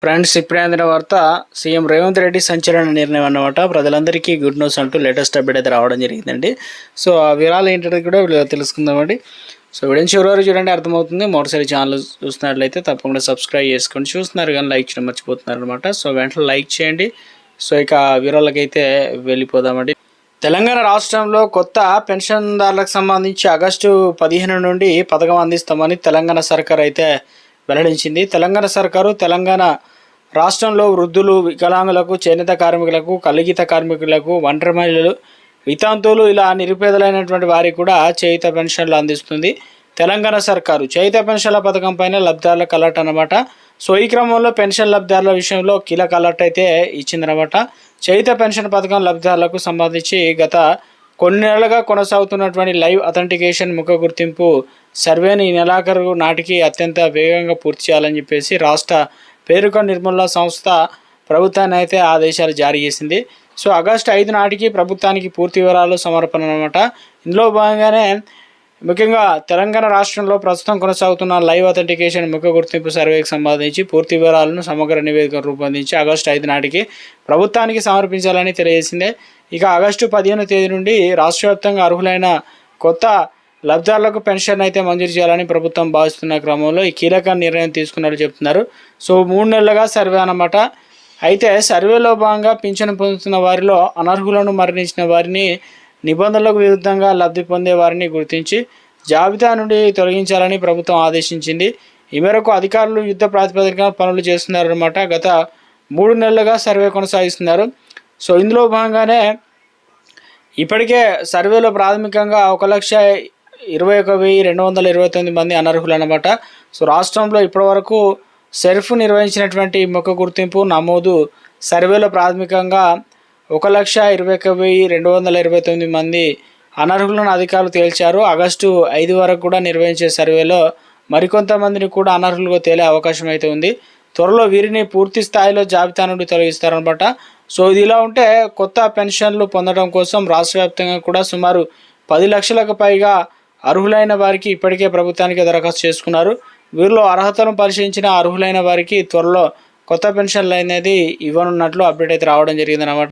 Friends, ఇప్పుడే అందిన వార్త సీఎం రేవంత్ రెడ్డి సంచలన నిర్ణయం అన్నమాట. ప్రజలందరికీ గుడ్ న్యూస్ అంటూ లేటెస్ట్ అప్డేట్ అయితే రావడం జరిగిందండి. సో ఆ వివరాలు ఏంటంటే కూడా తెలుసుకుందామండి. సో వీడియో చివరి వరకు చూడండి, అర్థమవుతుంది. మరోసారి ఛానల్ చూస్తున్నట్లయితే తప్పకుండా సబ్స్క్రైబ్ చేసుకోండి. చూస్తున్నారు కానీ లైక్ చేయడం మర్చిపోతున్నారు అనమాట. సో వెంటనే లైక్ చేయండి. సో ఇక వివరాలకైతే వెళ్ళిపోదామండి. తెలంగాణ రాష్ట్రంలో కొత్త పెన్షన్దారులకు సంబంధించి ఆగస్టు 15 నుండి పథకం అందిస్తామని తెలంగాణ సర్కార్ అయితే వెల్లడించింది. తెలంగాణ సర్కారు తెలంగాణ రాష్ట్రంలో వృద్ధులు, వికలాంగులకు, చేనేత కార్మికులకు, కలిగిత కార్మికులకు, ఒంటరి మహిళలు, వితంతువులు ఇలా నిరుపేదలైనటువంటి వారికి కూడా చేయుత పెన్షన్లు అందిస్తుంది తెలంగాణ సర్కారు. చేయుత పెన్షన్ల పథకం పైన లబ్ధిదారులకు అలర్ట్ అనమాట. సో ఈ క్రమంలో పెన్షన్ లబ్ధిదారుల విషయంలో కీలక అలర్ట్ అయితే ఇచ్చిందనమాట. చేయుత పెన్షన్ పథకం లబ్ధిదారులకు సంబంధించి గత కొన్ని నెలలుగా కొనసాగుతున్నటువంటి లైవ్ అథెంటికేషన్ ముఖ గుర్తింపు సర్వేని ఈ నెలాఖరు నాటికి అత్యంత వేగంగా పూర్తి చేయాలని చెప్పేసి రాష్ట్ర పేరుక నిర్మూలన సంస్థ ప్రభుత్వాన్ని అయితే ఆదేశాలు జారీ చేసింది. సో ఆగస్టు 5 నాటికి ప్రభుత్వానికి పూర్తి వివరాలు సమర్పణ అనమాట. ఇందులో భాగంగానే ముఖ్యంగా తెలంగాణ రాష్ట్రంలో ప్రస్తుతం కొనసాగుతున్న లైవ్ అథెంటికేషన్ ముఖ గుర్తింపు సర్వేకి సంబంధించి పూర్తి వివరాలను సమగ్ర నివేదిక రూపొందించి ఆగస్టు 5 నాటికి ప్రభుత్వానికి సమర్పించాలని తెలియజేసింది. ఇక ఆగస్టు 15 తేదీ నుండి రాష్ట్ర వ్యాప్తంగా అర్హులైన కొత్త లబ్ధిదారులకు పెన్షన్ అయితే మంజూరు చేయాలని ప్రభుత్వం భావిస్తున్న క్రమంలో ఈ కీలక నిర్ణయం తీసుకున్నట్లు చెప్తున్నారు. సో 3 నెలలుగా సర్వే అన్నమాట. అయితే సర్వేలో భాగంగా పింఛను పొందుతున్న వారిలో అనర్హులను మరణించిన వారిని, నిబంధనలకు విరుద్ధంగా లబ్ధి పొందే వారిని గుర్తించి జాబితా నుండి తొలగించాలని ప్రభుత్వం ఆదేశించింది. ఈ మేరకు అధికారులు యుద్ధ ప్రాతిపదికన పనులు చేస్తున్నారన్నమాట. గత 3 నెలలుగా సర్వే కొనసాగిస్తున్నారు. సో ఇందులో భాగంగానే ఇప్పటికే సర్వేలో ప్రాథమికంగా 1,21,229 మంది అనర్హులు అన్నమాట. సో రాష్ట్రంలో ఇప్పటివరకు సెర్ఫ్ నిర్వహించినటువంటి ముఖ గుర్తింపు నమోదు సర్వేలో ప్రాథమికంగా 1,21,229 మంది అనర్హులను అధికారులు తేల్చారు. ఆగస్టు 5 వరకు కూడా నిర్వహించే సర్వేలో మరికొంతమందిని కూడా అనర్హులుగా తేలే అవకాశం అయితే ఉంది. త్వరలో వీరిని పూర్తి స్థాయిలో జాబితా నుండి తొలగిస్తారనమాట. సో ఇది ఇలా ఉంటే కొత్త పెన్షన్లు పొందడం కోసం రాష్ట్ర వ్యాప్తంగా కూడా సుమారు 10 లక్షలకు పైగా అర్హులైన వారికి ఇప్పటికే ప్రభుత్వానికి దరఖాస్తు చేసుకున్నారు. వీరిలో అర్హతను పరిశీలించిన అర్హులైన వారికి త్వరలో కొత్త పెన్షన్లు అనేది ఇవ్వనున్నట్లు అప్డేట్ అయితే రావడం జరిగిందన్నమాట.